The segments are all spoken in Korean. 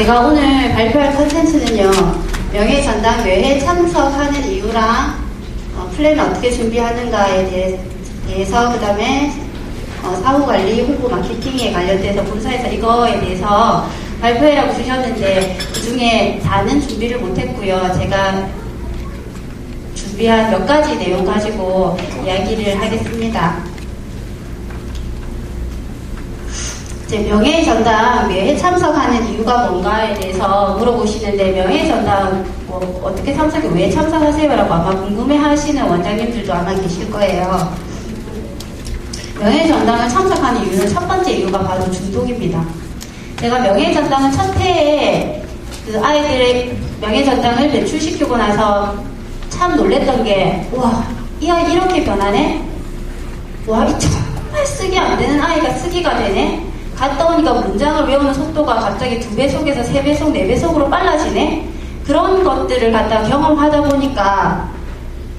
제가 오늘 발표할 컨텐츠는요, 명예전당 뇌회 참석하는 이유랑 플랜을 어떻게 준비하는가에 대해서, 그 다음에 사후관리, 홍보 마케팅에 관련돼서 본사에서 이거에 대해서 발표회라고 주셨는데 그 중에 다는 준비를 못했고요. 제가 준비한 몇 가지 내용 가지고 이야기를 하겠습니다. 명예전당 뇌회 참석하는 이유가 뭔가에 대해서 물어보시는데, 명예전당 어떻게 참석해, 왜 참석하세요라고 아마 궁금해하시는 원장님들도 아마 계실 거예요. 명예전당을 참석하는 이유는 첫 번째 이유가 바로 중독입니다. 제가 명예전당을 첫 해에 그 아이들의 명예전당을 배출시키고 나서 참 놀랬던 게, 와, 이 아이 이렇게 변하네? 와, 이 정말 쓰기 안 되는 아이가 쓰기가 되네? 갔다 오니까 문장을 외우는 속도가 갑자기 2배속에서 3배속, 4배속으로 빨라지네? 그런 것들을 갖다 경험하다 보니까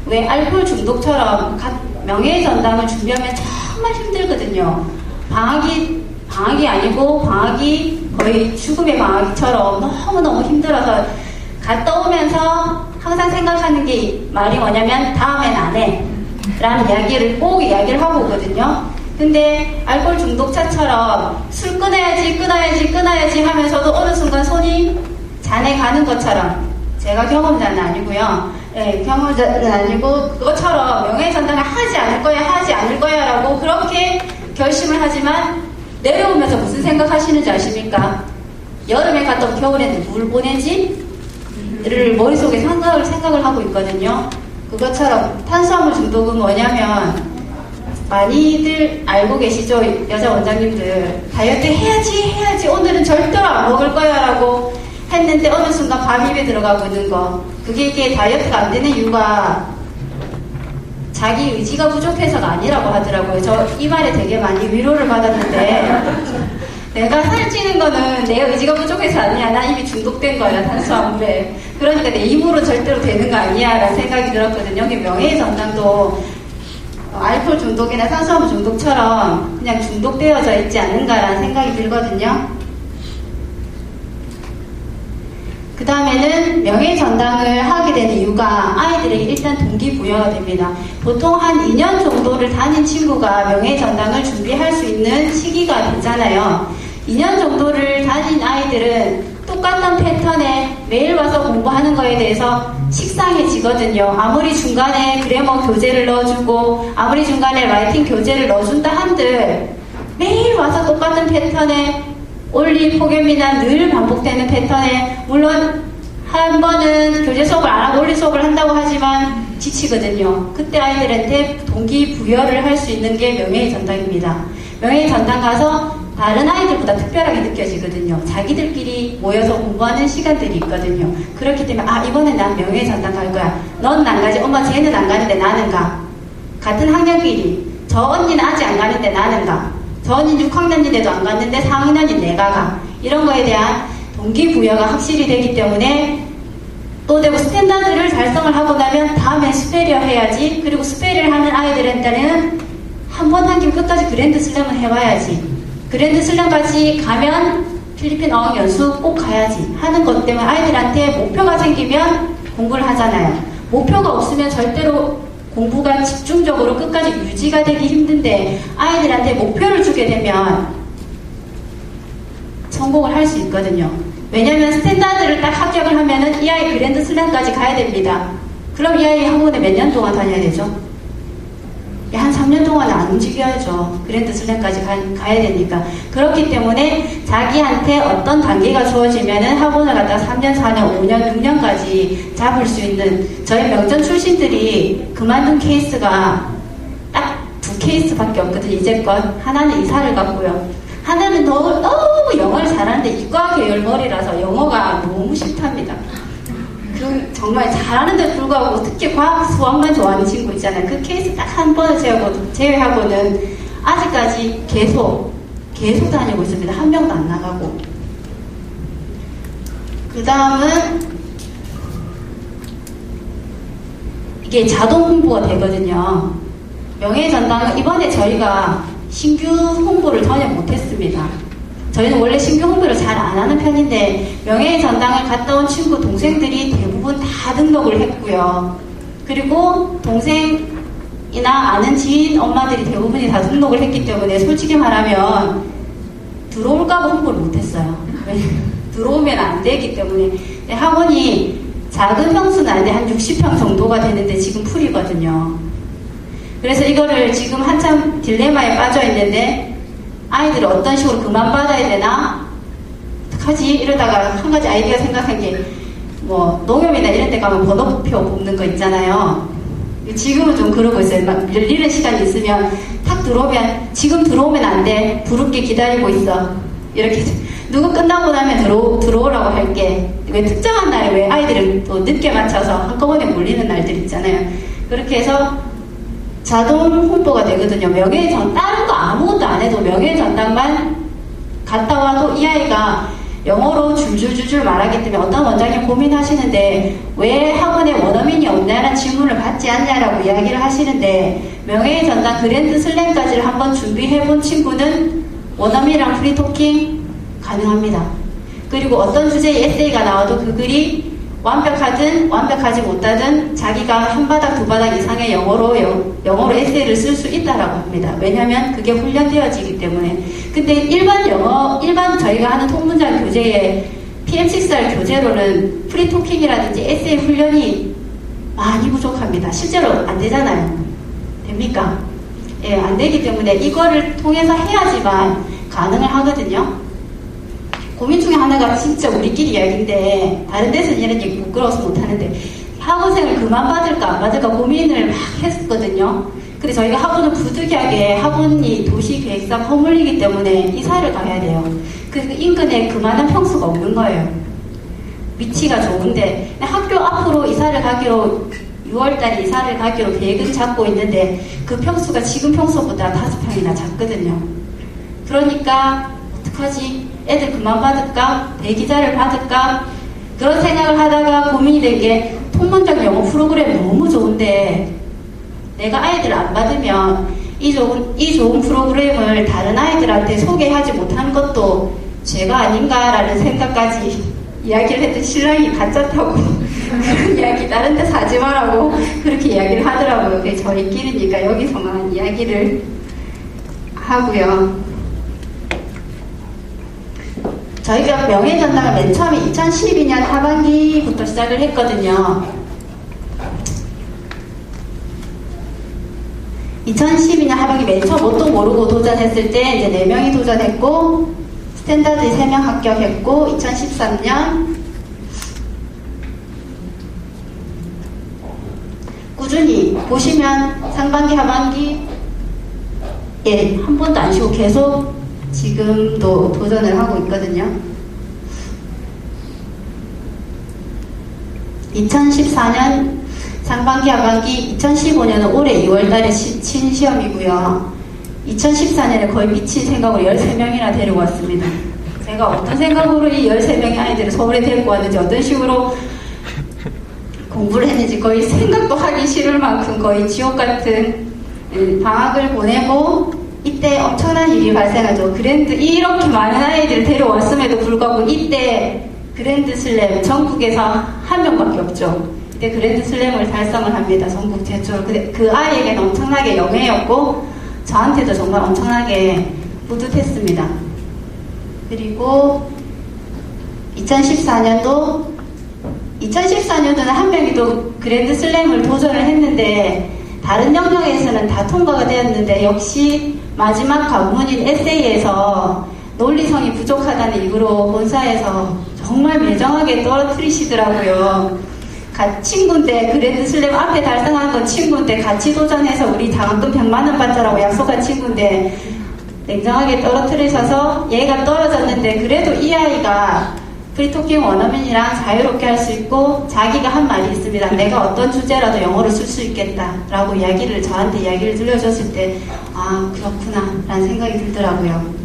왜 알코올 중독처럼 명예전당을 준비하면 정말 힘들거든요. 방학이 아니고 방학이 거의 죽음의 방학처럼 너무너무 힘들어서 갔다 오면서 항상 생각하는 게 말이 뭐냐면 다음엔 안 해 라는 이야기를 꼭 이야기를 하고 오거든요. 근데 알코올 중독자처럼 술 끊어야지 하면서도 어느 순간 손이 잔에 가는 것처럼, 제가 경험자는 아니고요. 네, 경험자는 아니고 그것처럼 명예전당을 하지 않을 거야 라고 그렇게 결심을 하지만 내려오면서 무슨 생각하시는지 아십니까? 여름에 갔다 온 겨울에는 뭘 보내지? 를 머릿속에 생각을 하고 있거든요. 그것처럼 탄수화물 중독은 뭐냐면, 많이들 알고 계시죠? 여자 원장님들. 다이어트 해야지 오늘은 절대로 안 먹을 거야 라고 했는데 어느 순간 밤입에 들어가고 있는 거. 이게 다이어트가 안 되는 이유가 자기 의지가 부족해서가 아니라고 하더라고요. 저 이 말에 되게 많이 위로를 받았는데, 내가 살찌는 거는 내 의지가 부족해서 아니야. 나 이미 중독된 거야, 탄수화물에. 그러니까 내 힘으로 절대로 되는 거 아니야 라는 생각이 들었거든요. 명예전당도 알코올 중독이나 탄수화물 중독처럼 그냥 중독되어져 있지 않는가라는 생각이 들거든요. 그 다음에는 명예전당을 하게 되는 이유가 아이들에게 일단 동기부여가 됩니다. 보통 한 2년 정도를 다닌 친구가 명예전당을 준비할 수 있는 시기가 되잖아요. 2년 정도를 다닌 아이들은 똑같은 패턴에 매일 와서 공부하는 거에 대해서 식상해지거든요. 아무리 중간에 그래머 교재를 넣어주고 아무리 중간에 라이팅 교재를 넣어준다 한들 매일 와서 똑같은 패턴에 올리 포개미나 늘 반복되는 패턴에, 물론 한 번은 교재 수업을 안 하고 올리 수업을 한다고 하지만 지치거든요. 그때 아이들한테 동기부여를 할 수 있는 게 명예전당입니다. 명예전당 가서 다른 아이들보다 특별하게 느껴지거든요. 자기들끼리 모여서 공부하는 시간들이 있거든요. 그렇기 때문에 이번에 난 명예전당 갈 거야. 넌 안 가지. 엄마 쟤는 안 가는데 나는 가. 같은 학년끼리 저 언니는 아직 안 가는데 나는 가. 저 언니는 6학년인데도 안 갔는데 4학년인 내가 가. 이런 거에 대한 동기부여가 확실히 되기 때문에 또 되고, 스탠다드를 달성을 하고 나면 다음엔 스페리어 해야지. 그리고 스페리어를 하는 아이들한테는 한 번 한 김 끝까지 그랜드 슬램을 해봐야지. 그랜드 슬램까지 가면 필리핀 어학 연수 꼭 가야지 하는 것 때문에 아이들한테 목표가 생기면 공부를 하잖아요. 목표가 없으면 절대로 공부가 집중적으로 끝까지 유지가 되기 힘든데, 아이들한테 목표를 주게 되면 성공을 할 수 있거든요. 왜냐면 스탠다드를 딱 합격을 하면은 이 아이 그랜드 슬램까지 가야 됩니다. 그럼 이 아이 학원에 몇 년 동안 다녀야 되죠? 한 3년 동안은 안 움직여야죠. 그랜드 슬램까지 가야 되니까. 그렇기 때문에 자기한테 어떤 단계가 주어지면은 학원을 갖다가 3년, 4년, 5년, 6년까지 잡을 수 있는, 저희 명전 출신들이 그만둔 케이스가 딱 2케이스밖에 없거든요. 이제껏. 하나는 이사를 갔고요. 하나는 너무 영어를 잘하는데 이과 계열 머리라서 영어가 너무 싫답니다. 정말 잘하는데 불구하고 특히 과학, 수학만 좋아하는 친구 있잖아요. 그 케이스 딱 한 번을 제외하고는 아직까지 계속 다니고 있습니다. 한 명도 안 나가고. 그 다음은 이게 자동 홍보가 되거든요. 명예전당은 이번에 저희가 신규 홍보를 전혀 못했습니다. 저희는 원래 신규 홍보를 잘 안 하는 편인데 명예의 전당을 갔다 온 친구 동생들이 대부분 다 등록을 했고요. 그리고 동생이나 아는 지인 엄마들이 대부분이 다 등록을 했기 때문에 솔직히 말하면 들어올까봐 홍보를 못했어요. 들어오면 안 되기 때문에. 학원이 작은 평수는 아닌데 한 60평 정도가 되는데 지금 풀이거든요. 그래서 이거를 지금 한참 딜레마에 빠져 있는데 아이들을 어떤 식으로 그만 받아야 되나? 어떡하지? 이러다가 한 가지 아이디어 생각한 게 뭐 농협이나 이런 데 가면 번호표 뽑는 거 있잖아요. 지금은 좀 그러고 있어요. 막 열리는 시간이 있으면 탁 들어오면 지금 들어오면 안 돼. 부르게 기다리고 있어. 이렇게 누구 끝나고 나면 들어오라고 할게. 왜 특정한 날에 왜 아이들을 또 늦게 맞춰서 한꺼번에 몰리는 날들 있잖아요. 그렇게 해서 자동 홍보가 되거든요. 명예전 다른 거 아무것도 안 해도 명예전당만 갔다 와도 이 아이가 영어로 줄줄줄줄 말하기 때문에 어떤 원장님 고민하시는데 왜 학원에 원어민이 없냐는 질문을 받지 않냐라고 이야기를 하시는데 명예전당 그랜드 슬램까지를 한번 준비해본 친구는 원어민이랑 프리토킹 가능합니다. 그리고 어떤 주제의 에세이가 나와도 그 글이 완벽하든 완벽하지 못하든 자기가 한 바닥 두 바닥 이상의 영어로 에세이를 쓸 수 있다라고 합니다. 왜냐하면 그게 훈련되어지기 때문에. 근데 일반 저희가 하는 통문장 교재에 PM6R 교재로는 프리토킹이라든지 에세이 훈련이 많이 부족합니다. 실제로 안 되잖아요. 됩니까? 예, 안 되기 때문에 이거를 통해서 해야지만 가능을 하거든요. 고민 중에 하나가 진짜 우리끼리 이야기인데 다른 데서는 이런 얘기 부끄러워서 못하는데 학원생을 그만 받을까 안 받을까 고민을 막 했었거든요. 근데 저희가 학원은 부득이하게 학원이 도시계획상 허물리기 때문에 이사를 가야 돼요. 그 인근에 그만한 평수가 없는 거예요. 위치가 좋은데 학교 앞으로 이사를 가기로 6월달에 이사를 가기로 계획은 잡고 있는데 그 평수가 지금 평수보다 5평이나 작거든요. 그러니까 어떡하지? 애들 그만 받을까? 대기자를 받을까? 그런 생각을 하다가 고민이 된 게 통문장 영어 프로그램 너무 좋은데 내가 아이들을 안 받으면 이 좋은 프로그램을 다른 아이들한테 소개하지 못하는 것도 죄가 아닌가라는 생각까지 이야기를 했더니 신랑이 가짜 타고 그런 이야기 다른 데서 하지 말라고 그렇게 이야기를 하더라고요. 그게 저희끼리니까 여기서만 이야기를 하고요. 저희가 명예전당을 맨 처음에 2012년 하반기부터 시작을 했거든요. 2012년 하반기 맨 처음 뭣도 모르고 도전했을 때 이제 4명이 도전했고 스탠다드 3명 합격했고 2013년 꾸준히 보시면 상반기 하반기 한 번도 안 쉬고 계속 지금도 도전을 하고 있거든요. 2014년 상반기 하반기 2015년은 올해 2월달에 친 시험이고요. 2014년에 거의 미친 생각으로 13명이나 데리고 왔습니다. 제가 어떤 생각으로 이 13명의 아이들을 서울에 데리고 왔는지 어떤 식으로 공부를 했는지 거의 생각도 하기 싫을 만큼 거의 지옥 같은 방학을 보내고 이때 엄청난 일이 발생하죠. 이렇게 많은 아이들을 데려왔음에도 불구하고 이때 그랜드 슬램 전국에서 한 명밖에 없죠. 이때 그랜드 슬램을 달성을 합니다. 전국 최초로. 그 아이에게는 엄청나게 영예였고 저한테도 정말 엄청나게 뿌듯했습니다. 그리고 2014년도는 한 명이 또 그랜드 슬램을 도전을 했는데 다른 영역에서는 다 통과가 되었는데 역시 마지막 관문인 에세이에서 논리성이 부족하다는 이유로 본사에서 정말 매정하게 떨어뜨리시더라고요. 친구인데 그랜드 슬램 앞에 달성한 건 친구인데 같이 도전해서 우리 장학금 100만원 받자라고 약속한 친구인데 냉정하게 떨어뜨리셔서 얘가 떨어졌는데 그래도 이 아이가 프리토킹 원어민이랑 자유롭게 할 수 있고 자기가 한 말이 있습니다. 내가 어떤 주제라도 영어를 쓸 수 있겠다 라고 저한테 이야기를 들려줬을 때 아 그렇구나 라는 생각이 들더라고요.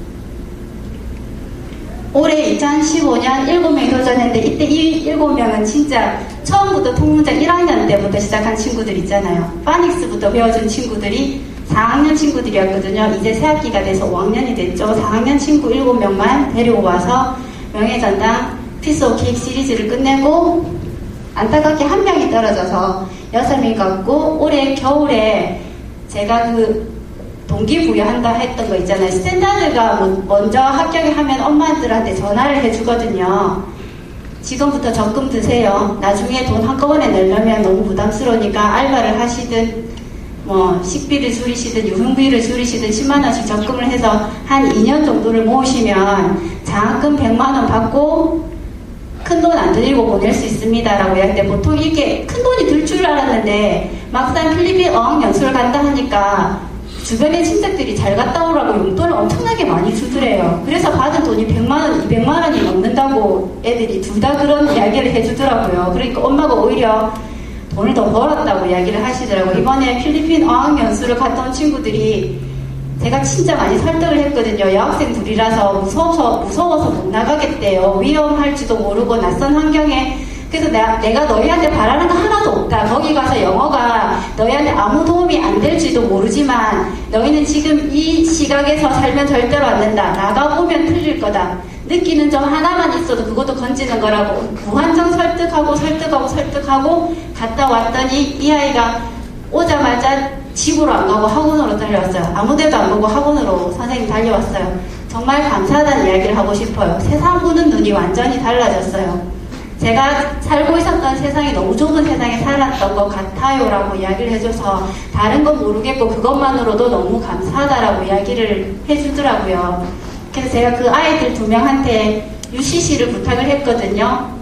올해 2015년 7명이 도전했는데 이때 이 7명은 진짜 처음부터 통문장 1학년 때부터 시작한 친구들 있잖아요. 파닉스부터 배워준 친구들이 4학년 친구들이었거든요. 이제 새학기가 돼서 5학년이 됐죠. 4학년 친구 7명만 데리고 와서 명예전당 피스 오브 케이크 시리즈를 끝내고 안타깝게 한 명이 떨어져서 6명이 갔고, 올해 겨울에 제가 그 동기부여한다 했던 거 있잖아요. 스탠다드가 먼저 합격을 하면 엄마들한테 전화를 해주거든요. 지금부터 적금 드세요. 나중에 돈 한꺼번에 내려면 너무 부담스러우니까 알바를 하시든 뭐 식비를 줄이시든 유흥비를 줄이시든 10만원씩 적금을 해서 한 2년 정도를 모으시면 장학금 100만원 받고 큰돈 안 들이고 보낼 수 있습니다 라고 하는데, 보통 이게 큰 돈이 들 줄 알았는데 막상 필리핀 어학연수를 간다 하니까 주변의 친척들이 잘 갔다 오라고 용돈을 엄청나게 많이 주더래요. 그래서 받은 돈이 100만원, 200만원이 넘는다고 애들이 둘 다 그런 이야기를 해주더라고요. 그러니까 엄마가 오히려 돈을 더 벌었다고 이야기를 하시더라고요. 이번에 필리핀 어학연수를 갔다 온 친구들이 제가 진짜 많이 설득을 했거든요. 여학생 둘이라서 무서워서 못 나가겠대요. 위험할지도 모르고 낯선 환경에. 그래서 내가 너희한테 바라는 거 하나도 없다. 거기 가서 영어가 너희한테 아무 도움이 안 될지도 모르지만 너희는 지금 이 시각에서 살면 절대로 안 된다. 나가보면 틀릴 거다. 느끼는 점 하나만 있어도 그것도 건지는 거라고 무한정 설득하고 갔다 왔더니 이 아이가 오자마자 집으로 안 가고 학원으로 달려왔어요. 아무데도 안 보고 학원으로 선생님 달려왔어요. 정말 감사하다는 이야기를 하고 싶어요. 세상 보는 눈이 완전히 달라졌어요. 제가 살고 있었던 세상이 너무 좁은 세상에 살았던 것 같아요 라고 이야기를 해줘서 다른 건 모르겠고 그것만으로도 너무 감사하다라고 이야기를 해주더라고요. 그래서 제가 그 아이들 2명한테 UCC를 부탁을 했거든요.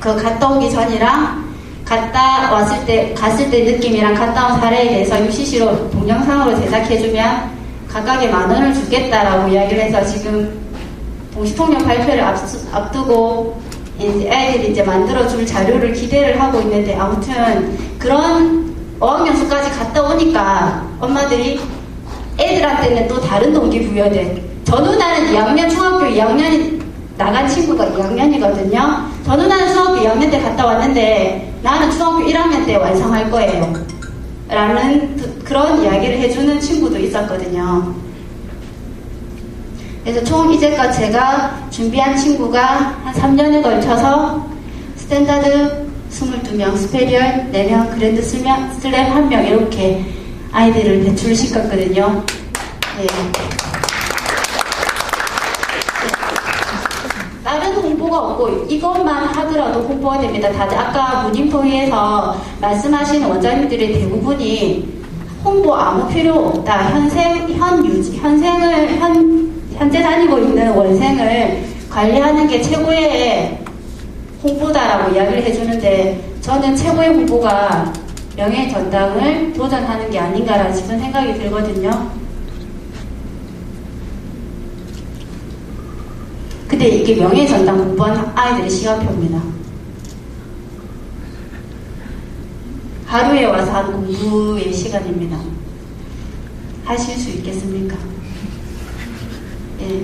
갔다 오기 전이랑 갔을 때 느낌이랑 갔다 온 사례에 대해서 UCC로 동영상으로 제작해주면 각각의 10,000원을 주겠다라고 이야기를 해서 지금 동시통역 발표를 앞두고 이제 애들이 이제 만들어줄 자료를 기대를 하고 있는데, 아무튼 그런 어학연수까지 갔다 오니까 엄마들이 애들한테는 또 다른 동기부여돼. 저 누나는 2학년, 중학교 2학년이 나간 친구가 2학년이거든요. 저 누나는 중학교 2학년 때 갔다 왔는데 나는 중학교 1학년 때 완성할 거예요. 라는 그런 이야기를 해주는 친구도 있었거든요. 그래서 총 이제까지 제가 준비한 친구가 한 3년에 걸쳐서 스탠다드 22명, 스페리얼 4명, 그랜드 슬램 1명 이렇게 아이들을 배출시켰거든요. 네. 다른 홍보가 없고 이것만 하더라도 홍보가 됩니다. 다들 아까 문임통에서 말씀하신 원장님들의 대부분이 홍보 아무 필요 없다. 현재 다니고 있는 원생을 관리하는 게 최고의 홍보다라고 이야기를 해주는데, 저는 최고의 홍보가 명예전당을 도전하는 게 아닌가라는 싶은 생각이 들거든요. 근데 이게 명예전당 공부한 아이들의 시간표입니다. 하루에 와서 한 공부의 시간입니다. 하실 수 있겠습니까? 예.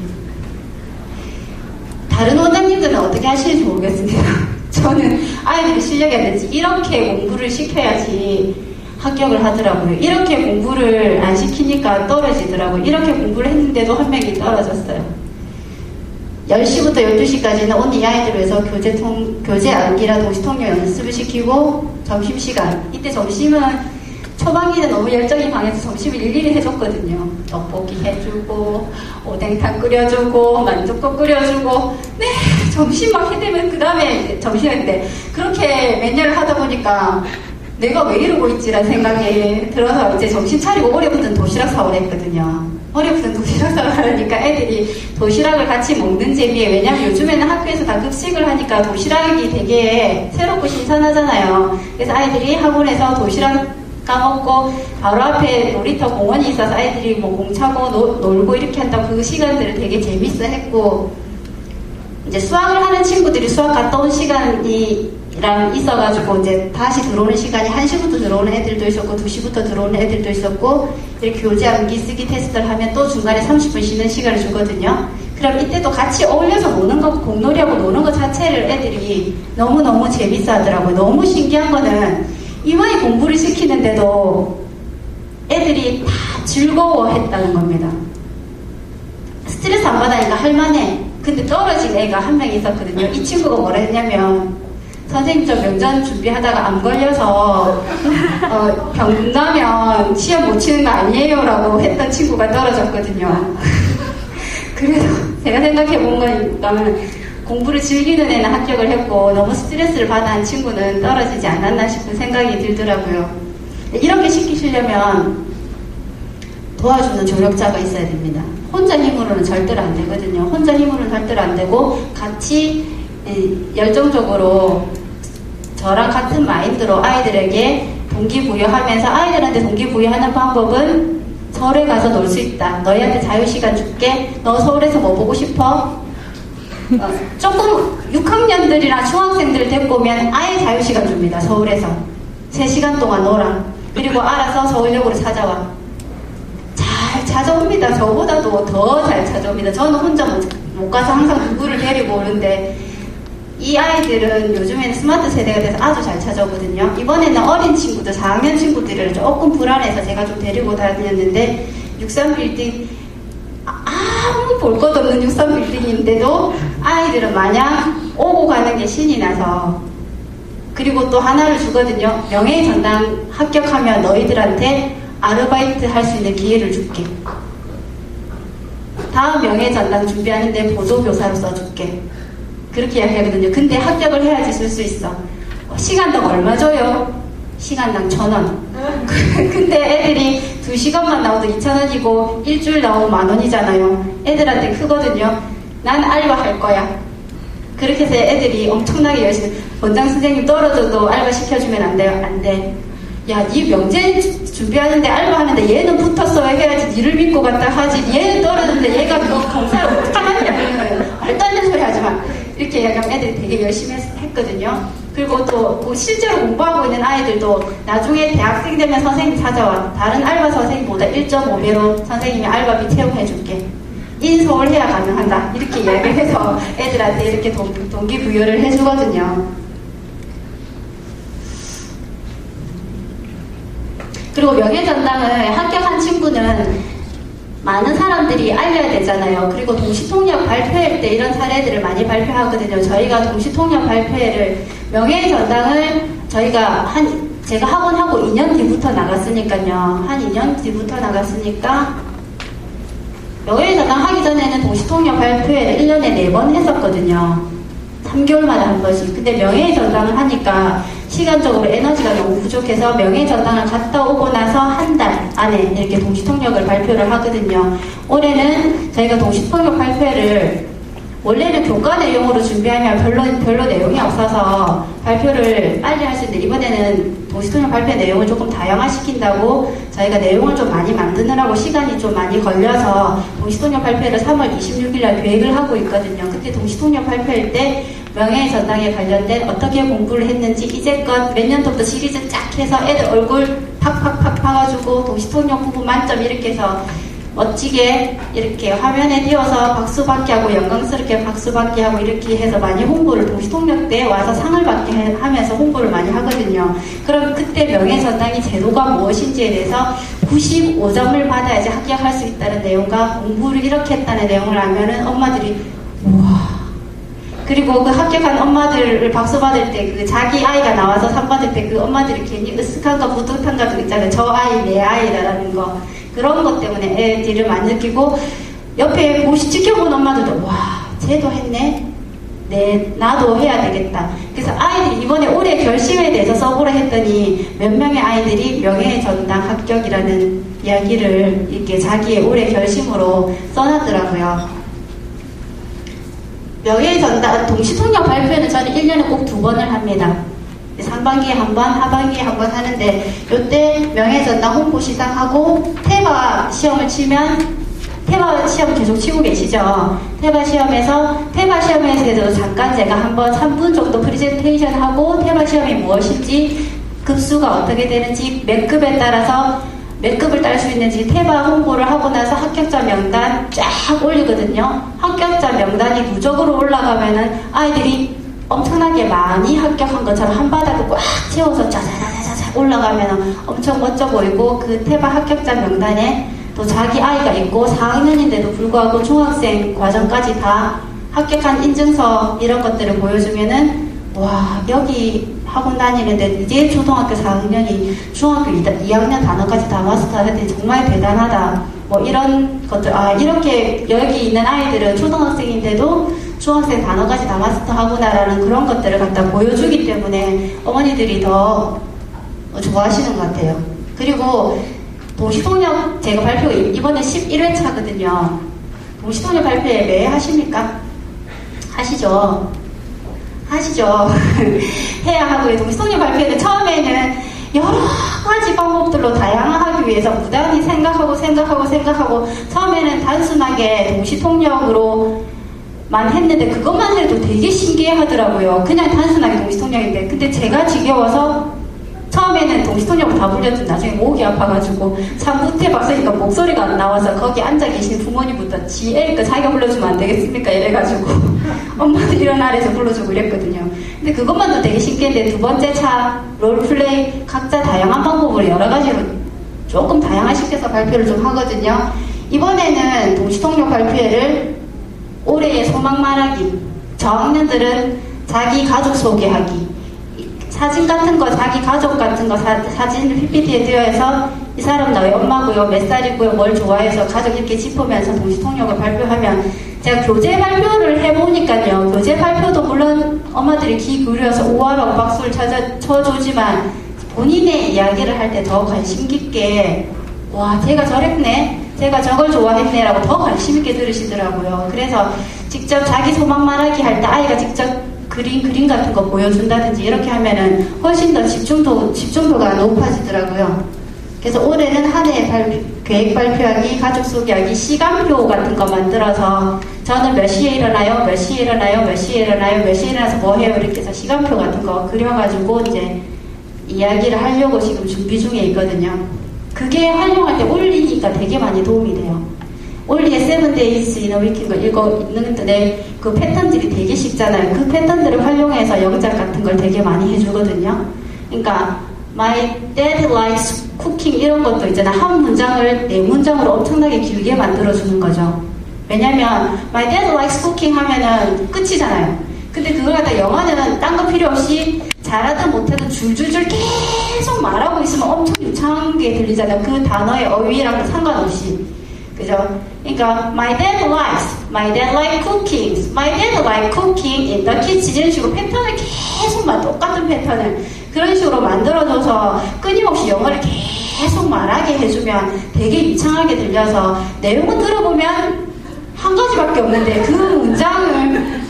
다른 원장님들은 어떻게 하시는지 모르겠습니다. 저는 아이들이 실력이 안 되지 이렇게 공부를 시켜야지 합격을 하더라고요. 이렇게 공부를 안 시키니까 떨어지더라고요. 이렇게 공부를 했는데도 한 명이 떨어졌어요. 10시부터 12시까지는 온 이 아이들을 위해서 교재 암기라 동시통역 연습을 시키고, 점심시간, 이때 점심은 초반기는 너무 열정이 강해서 점심을 일일이 해줬거든요. 떡볶이 해주고, 오뎅탕 끓여주고, 만둣국 끓여주고, 네, 점심 막 해대면 그 다음에 점심인데, 그렇게 몇 년을 하다 보니까 내가 왜 이러고 있지라는 생각이 들어서 이제 정신 차리고 어려붙은 도시락 사오라 했거든요. 어려붙은 도시락 사오라니까 애들이 도시락을 같이 먹는 재미에, 왜냐면 요즘에는 학교에서 다 급식을 하니까 도시락이 되게 새롭고 신선하잖아요. 그래서 아이들이 학원에서 도시락 까먹고 바로 앞에 놀이터 공원이 있어서 아이들이 뭐 공차고 놀고 이렇게 한다고 그 시간들을 되게 재밌어 했고, 이제 수학을 하는 친구들이 수학 갔다 온 시간이랑 있어가지고 이제 다시 들어오는 시간이 1시부터 들어오는 애들도 있었고 2시부터 들어오는 애들도 있었고, 이렇게 교재 암기 쓰기 테스트를 하면 또 중간에 30분 쉬는 시간을 주거든요. 그럼 이때도 같이 어울려서 노는 거, 공놀이하고 노는 거 자체를 애들이 너무너무 재밌어 하더라고요. 너무 신기한 거는 이마에 공부를 시키는데도 애들이 다 즐거워했다는 겁니다. 스트레스 안 받으니까 할만해. 근데 떨어진 애가 한 명 있었거든요. 이 친구가 뭐라 했냐면, 선생님 저 명전 준비하다가 안 걸려서 병 나면 시험 못 치는 거 아니에요? 라고 했던 친구가 떨어졌거든요. 그래서 제가 생각해 본 거니까 공부를 즐기는 애는 합격을 했고 너무 스트레스를 받아 한 친구는 떨어지지 않았나 싶은 생각이 들더라고요. 이렇게 시키시려면 도와주는 조력자가 있어야 됩니다. 혼자 힘으로는 절대로 안 되거든요. 혼자 힘으로는 절대로 안 되고 같이 열정적으로 저랑 같은 마인드로 아이들에게 동기부여하면서 아이들한테 동기부여하는 방법은 서울에 가서 놀 수 있다. 너희한테 자유시간 줄게. 너 서울에서 뭐 보고 싶어? 조금 6학년들이나 중학생들 데리고 오면 아예 자유시간 줍니다. 서울에서 3시간 동안 놀아. 그리고 알아서 서울역으로 찾아와. 잘 찾아옵니다. 저보다도 더 잘 찾아옵니다. 저는 혼자 못 가서 항상 누구를 데리고 오는데 이 아이들은 요즘에는 스마트 세대가 돼서 아주 잘 찾아오거든요. 이번에는 어린 친구들, 4학년 친구들을 조금 불안해서 제가 좀 데리고 다녔는데 63빌딩 아무 볼 것 없는 63빌딩인데도 아이들은 마냥 오고 가는 게 신이 나서. 그리고 또 하나를 주거든요. 명예전당 합격하면 너희들한테 아르바이트 할 수 있는 기회를 줄게. 다음 명예전당 준비하는데 보조교사로 써줄게. 그렇게 이야기하거든요. 근데 합격을 해야지 쓸 수 있어. 시간당 얼마 줘요? 시간당 1,000원. 근데 애들이 2시간만 나와도 2,000원이고 일주일 나오면 10,000원이잖아요. 애들한테 크거든요. 난 알바 할 거야. 그렇게 해서 애들이 엄청나게 열심히, 원장 선생님 떨어져도 알바 시켜주면 안 돼요? 안 돼. 야, 니 명제 준비하는데 알바하는데 얘는 붙었어야 해야지. 니를 믿고 갔다 하지. 얘는 떨어졌는데 얘가 뭐 검사를 어떡하냐. 말도 안 되는 소리 하지 마. 이렇게 얘기하면 애들이 되게 열심히 했거든요. 그리고 또 실제로 공부하고 있는 아이들도 나중에 대학생 되면 선생님 찾아와. 다른 알바 선생님보다 1.5배로 선생님이 알바비 채용해줄게. 인서울해야 가능한다. 이렇게 이야기를 해서 애들한테 이렇게 동기부여를 해주거든요. 그리고 명예전당을 합격한 친구는 많은 사람들이 알려야 되잖아요. 그리고 동시통역 발표회 때 이런 사례들을 많이 발표하거든요. 저희가 동시통역 발표회를, 명예전당을 제가 학원하고 2년 뒤부터 나갔으니까요. 한 2년 뒤부터 나갔으니까 명예전당 하기 전에는 동시통역 발표회를 1년에 4번 했었거든요. 3개월마다 한 번씩. 근데 명예전당을 하니까 시간적으로 에너지가 너무 부족해서 명예전당을 갔다 오고 나서 한 달 안에 이렇게 동시통역을 발표를 하거든요. 올해는 저희가 동시통역 발표를 원래는 교과 내용으로 준비하면 별로 내용이 없어서 발표를 빨리 할 수 있는데 이번에는 동시통역 발표 내용을 조금 다양화시킨다고 저희가 내용을 좀 많이 만드느라고 시간이 좀 많이 걸려서 동시통역 발표를 3월 26일 날 계획을 하고 있거든요. 그때 동시통역 발표일 때 명예전당에 관련된 어떻게 공부를 했는지 이제껏 몇 년도부터 시리즈 쫙 해서 애들 얼굴 팍팍팍 파가지고 동시통역 부분 만점 이렇게 해서 멋지게 이렇게 화면에 띄워서 박수받게 하고 영광스럽게 박수받게 하고 이렇게 해서 많이 홍보를 동시통역 때 와서 상을 받게 하면서 홍보를 많이 하거든요. 그럼 그때 명예전당이 제도가 무엇인지에 대해서 95점을 받아야지 합격할 수 있다는 내용과 공부를 이렇게 했다는 내용을 알면은 엄마들이 우와. 그리고 그 합격한 엄마들을 박수 받을 때 그 자기 아이가 나와서 상 받을 때 그 엄마들이 괜히 으쓱한가 뿌듯한가 있잖아요. 저 아이 내 아이다라는 거. 그런 것 때문에 애들을 안 느끼고 옆에 지켜본 엄마들도 와 쟤도 했네. 나도 해야 되겠다. 그래서 아이들이 이번에 올해 결심에 대해서 써보라 했더니 몇 명의 아이들이 명예전당 합격이라는 이야기를 이렇게 자기의 올해 결심으로 써놨더라고요. 명예전당 동시통역 발표는 저는 1년에 꼭 2번을 합니다. 상반기에 한 번, 하반기에 한 번 하는데 이때 명예전당 홍보시상하고 태바 시험을 치면 태바 시험 계속 치고 계시죠. 태바 시험에서도 잠깐 제가 한번 3분 정도 프레젠테이션 하고 태바 시험이 무엇인지 급수가 어떻게 되는지 몇 급에 따라서 몇 급을 딸 수 있는지 태바 홍보를 하고 나서 합격자 명단 쫙 올리거든요. 합격자 명단이 누적으로 올라가면은 아이들이 엄청나게 많이 합격한 것처럼 한 바닥을 꽉 채워서 짜자자자자 올라가면 엄청 멋져 보이고 그 태바 합격자 명단에 또 자기 아이가 있고 4학년인데도 불구하고 중학생 과정까지 다 합격한 인증서 이런 것들을 보여주면은 와 여기 학원 다니는데 이제 초등학교 4학년이 중학교 2학년 단어까지 다 마스터하는데 정말 대단하다 뭐 이런 것들 이렇게 여기 있는 아이들은 초등학생인데도 중학생 단어까지 다 마스터하구나라는 그런 것들을 갖다 보여주기 때문에 어머니들이 더 좋아하시는 것 같아요. 그리고 동시통역 제가 발표 이번에 11회차거든요. 동시통역 발표에 매 하십니까? 하시죠. 해야 하고요. 동시통역 발표는 처음에는 여러 가지 방법들로 다양하기 위해서 무단히 생각하고 처음에는 단순하게 동시통역으로만 했는데 그것만 해도 되게 신기해 하더라고요. 그냥 단순하게 동시통역인데 근데 제가 지겨워서 처음에는 동시통역을 다 불렸더니 나중에 목이 아파가지고 참 못해 봤으니까 목소리가 안 나와서 거기 앉아 계신 부모님부터 지 애니까 자기가 불러주면 안 되겠습니까? 이래가지고 엄마도 일어나래서 불러주고 이랬거든요. 근데 그것만도 되게 신기했는데 두 번째 차 롤플레이 각자 다양한 방법으로 여러 가지로 조금 다양화시켜서 발표를 좀 하거든요. 이번에는 동시통역 발표회를 올해의 소망 말하기, 저학년들은 자기 가족 소개하기, 사진 같은 거, 자기 가족 같은 거 사진을 PPT에 띄어서 이 사람 너희 엄마고요, 몇 살이고요, 뭘 좋아해서 가족 이렇게 짚으면서 동시통역을 발표하면 제가 교재 발표를 해보니까요. 교재 발표도 물론 엄마들이 귀 기울여서 우와라고 박수를 쳐주지만 본인의 이야기를 할 때 더 관심 깊게 와 제가 저랬네, 제가 저걸 좋아했네 라고 더 관심 있게 들으시더라고요. 그래서 직접 자기 소망 말하기 할 때 아이가 직접 그림 같은 거 보여준다든지 이렇게 하면은 훨씬 더 집중도가 높아지더라고요. 그래서 올해는 한 해 계획 발표하기, 가족 소개하기, 시간표 같은 거 만들어서 저는 몇 시에 일어나요, 몇 시에 일어나서 뭐 해요 이렇게 해서 시간표 같은 거 그려가지고 이제 이야기를 하려고 지금 준비 중에 있거든요. 그게 활용할 때 올리니까 되게 많이 도움이 돼요. 올리의 7days in a week인 거 읽는데 그 패턴들이 되게 쉽잖아요. 그 패턴들을 활용해서 영작 같은 걸 되게 많이 해주거든요. 그러니까 My dad likes cooking 이런 것도 있잖아요. 한 문장을 네 문장으로 엄청나게 길게 만들어주는 거죠. 왜냐면 My dad likes cooking 하면은 끝이잖아요. 근데 그걸 갖다 영어는 딴 거 필요 없이 잘하든 못하든 줄줄줄 계속 말하고 있으면 엄청 유창하게 들리잖아요. 그 단어의 어휘랑 상관없이. 그죠? 그러니까 my dad like cooking in the kitchen 이런 식으로 패턴을 계속만 똑같은 패턴을 그런 식으로 만들어줘서 끊임없이 영어를 계속 말하게 해주면 되게 유창하게 들려서 내용은 들어보면 한 가지밖에 없는데 그 문장을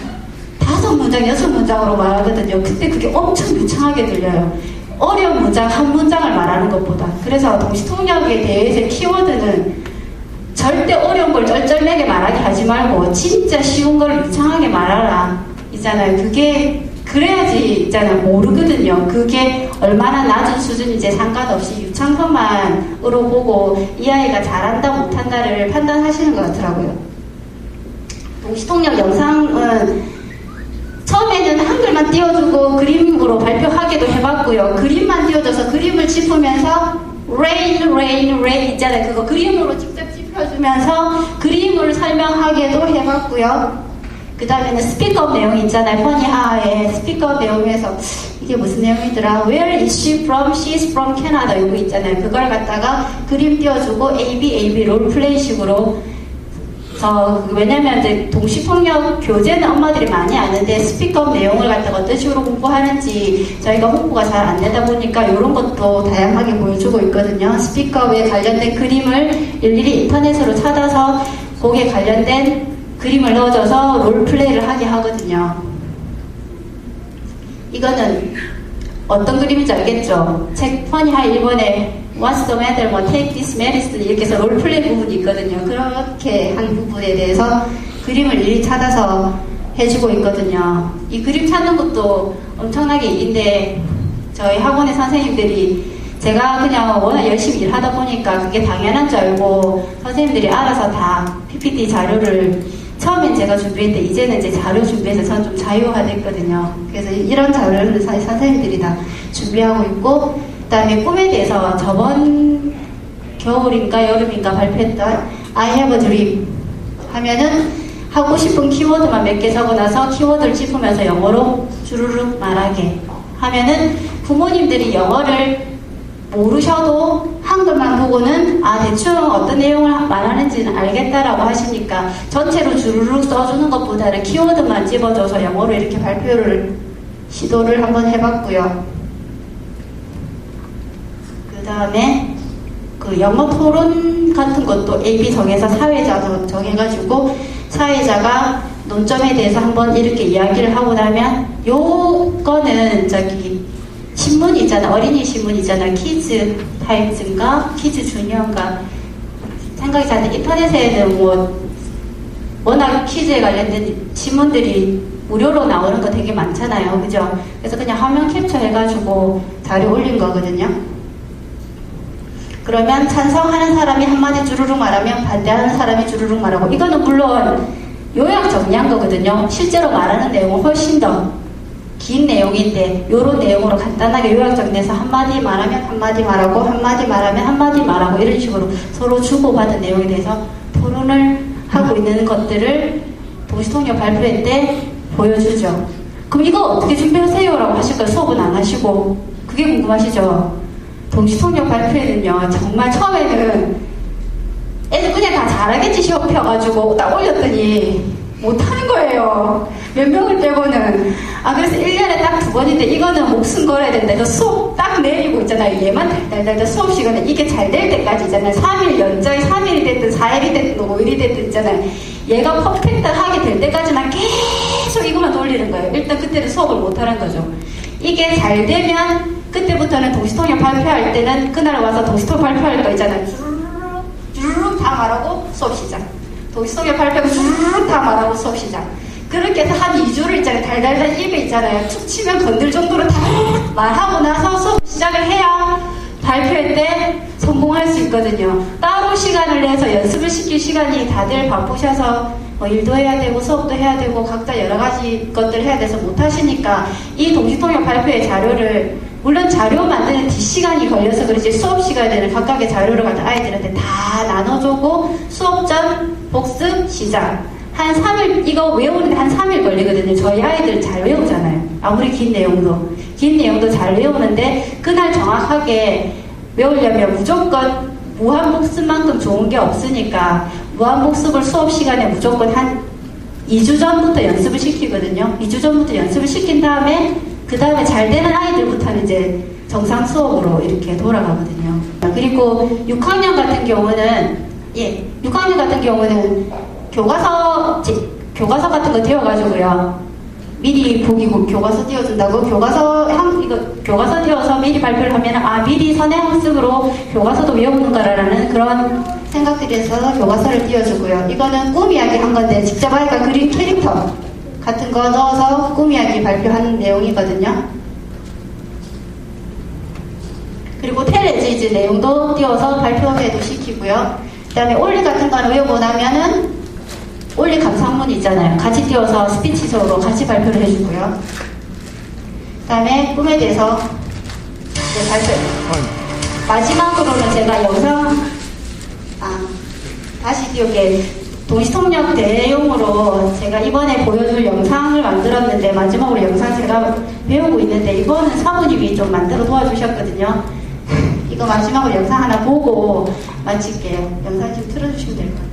5문장, 6문장으로 말하거든요. 근데 그게 엄청 유창하게 들려요. 어려운 문장 한 문장을 말하는 것보다. 그래서 동시통역에 대해서 키워드는 절대 어려운 걸 쩔쩔매게 말하게 하지 말고 진짜 쉬운 걸 유창하게 말하라 있잖아요. 그게 그래야지 있잖아요. 모르거든요. 그게 얼마나 낮은 수준인지 상관없이 유창성만으로 보고 이 아이가 잘한다 못한다를 판단하시는 것 같더라고요. 동시통역 영상은 처음에는 한글만 띄워주고 그림으로 발표하기도 해봤고요. 그림만 띄워줘서 그림을 짚으면서 rain 있잖아요. 그거 그림으로 직접 짚어주면서 그림을 설명하기도 해봤고요. 그 다음에는 스피커업 내용 있잖아요. 퍼니하의 스피커업 내용에서 이게 무슨 내용이더라? Where is she from? She's from Canada. 이거 있잖아요. 그걸 갖다가 그림 띄워주고 AB 롤플레이식으로 왜냐면 이제 동시통역 교재는 엄마들이 많이 아는데 스피커업 내용을 갖다가 어떤 식으로 공부하는지 저희가 홍보가 잘 안 되다 보니까 이런 것도 다양하게 보여주고 있거든요. 스피커업에 관련된 그림을 일일이 인터넷으로 찾아서 거기에 관련된 그림을 넣어줘서 롤플레이를 하게 하거든요. 이거는 어떤 그림인지 알겠죠? 책 퍼니하이 1번에 What's the matter? 뭐 Take this medicine 이렇게 해서 롤플레이 부분이 있거든요. 그렇게 한 부분에 대해서 그림을 일일이 찾아서 해주고 있거든요. 이 그림 찾는 것도 엄청나게 일인데 저희 학원의 선생님들이 제가 그냥 워낙 열심히 일하다 보니까 그게 당연한 줄 알고 선생님들이 알아서 다 PPT 자료를 처음엔 제가 준비했는데 이제는 이제 자료 준비해서 저는 좀 자유화됐거든요. 그래서 이런 자료를 선생님들이 다 준비하고 있고 그다음에 꿈에 대해서 저번 겨울인가 여름인가 발표했던 I have a dream 하면은 하고 싶은 키워드만 몇 개 적어놔서 키워드를 짚으면서 영어로 주르륵 말하게 하면은 부모님들이 영어를 모르셔도 한글만 보고는 대충 어떤 내용을 말하는지는 알겠다라고 하시니까 전체로 주르륵 써주는 것보다는 키워드만 집어줘서 영어로 이렇게 발표를 시도를 한번 해봤고요. 그 다음에 그 영어 토론 같은 것도 AB 정해서 사회자 정해가지고 사회자가 논점에 대해서 한번 이렇게 이야기를 하고 나면 요거는 신문 있잖아. 어린이 신문 있잖아. 키즈 타임즈인가? 키즈 주니어인가? 생각이 잘 안 나. 인터넷에는 워낙 퀴즈에 관련된 신문들이 무료로 나오는 거 되게 많잖아요. 그죠? 그래서 그냥 화면 캡처 해가지고 자료 올린 거거든요. 그러면 찬성하는 사람이 한마디 주르륵 말하면 반대하는 사람이 주르륵 말하고, 이거는 물론 요약 정리한 거거든요. 실제로 말하는 내용은 훨씬 더 긴 내용인데 요런 내용으로 간단하게 요약 정리해서 한마디 말하면 한마디 말하고, 한마디 말하면 한마디 말하고, 이런 식으로 서로 주고받은 내용에 대해서 토론을 하고 있는 것들을 동시통역 발표회 때 보여주죠. 그럼 이거 어떻게 준비하세요? 라고 하실 거예요. 수업은 안 하시고. 그게 궁금하시죠? 동시통역 발표회는요, 정말 처음에는 애들 그냥 다 잘하겠지 시험 펴가지고 딱 올렸더니 못하는 거예요. 몇 명을 빼고는. 그래서 1년에 딱 2번인데 이거는 목숨 걸어야 된다. 저 수업 딱 내리고 있잖아요. 얘만 달달달 수업 시간에 이게 잘 될 때까지 있잖아요. 3일 연장이 3일이 됐든 4일이 됐든 5일이 됐든 있잖아요. 얘가 퍼펙트하게 될 때까지는 계속 이것만 돌리는 거예요. 일단 그때는 수업을 못하는 거죠. 이게 잘 되면 그때부터는 동시통역 발표할 때는 그날 와서 동시통역 발표할 거 있잖아요. 주르륵 다 말하고 수업 시작. 동시통역 발표하고 주르륵 다 말하고 수업 시작. 그렇게 해서 한 2주를 있잖아요. 달달달 입에 있잖아요. 툭 치면 건들 정도로 다 말하고 나서 수업 시작을 해야 발표할 때 성공할 수 있거든요. 따로 시간을 내서 연습을 시킬 시간이 다들 바쁘셔서 일도 해야 되고 수업도 해야 되고 각자 여러 가지 것들 해야 돼서 못 하시니까 이 동시통역 발표의 자료를, 물론 자료 만드는 뒷시간이 걸려서 그렇지 수업 시간에는 각각의 자료를 갖다 아이들한테 다 나눠주고 수업 전 복습 시작. 한 3일, 이거 외우는데 한 3일 걸리거든요. 저희 아이들 잘 외우잖아요. 아무리 긴 내용도 잘 외우는데 그날 정확하게 외우려면 무조건 무한복습만큼 좋은 게 없으니까 무한복습을 수업 시간에 무조건 한 2주 전부터 연습을 시키거든요. 2주 전부터 연습을 시킨 다음에 그 다음에 잘 되는 아이들부터는 이제 정상 수업으로 이렇게 돌아가거든요. 그리고 6학년 같은 경우는 교과서 같은 거 띄워가지고요. 미리 보기고 교과서 띄워준다고 교과서 띄워서 미리 발표를 하면 미리 선행학습으로 교과서도 외우는가라는 그런 생각들이 있어서 교과서를 띄워주고요. 이거는 꿈 이야기 한 건데 직접 아이가 그린 캐릭터 같은 거 넣어서 꿈 이야기 발표하는 내용이거든요. 그리고 텔레지즈 내용도 띄워서 발표회도 시키고요. 그 다음에 올리 같은 거는 외우고 나면은 올리 감상문 있잖아요. 같이 띄워서 스피치적으로 같이 발표를 해주고요. 그 다음에 꿈에 대해서 발표. 마지막으로는 제가 영상, 다시 띄울게. 동시통역 대용으로 제가 이번에 보여줄 영상을 만들었는데, 마지막으로 영상 제가 배우고 있는데, 이거는 사부님이 좀 만들어 도와주셨거든요. 이거 마지막으로 영상 하나 보고 마칠게요. 영상 좀 틀어주시면 될 것 같아요.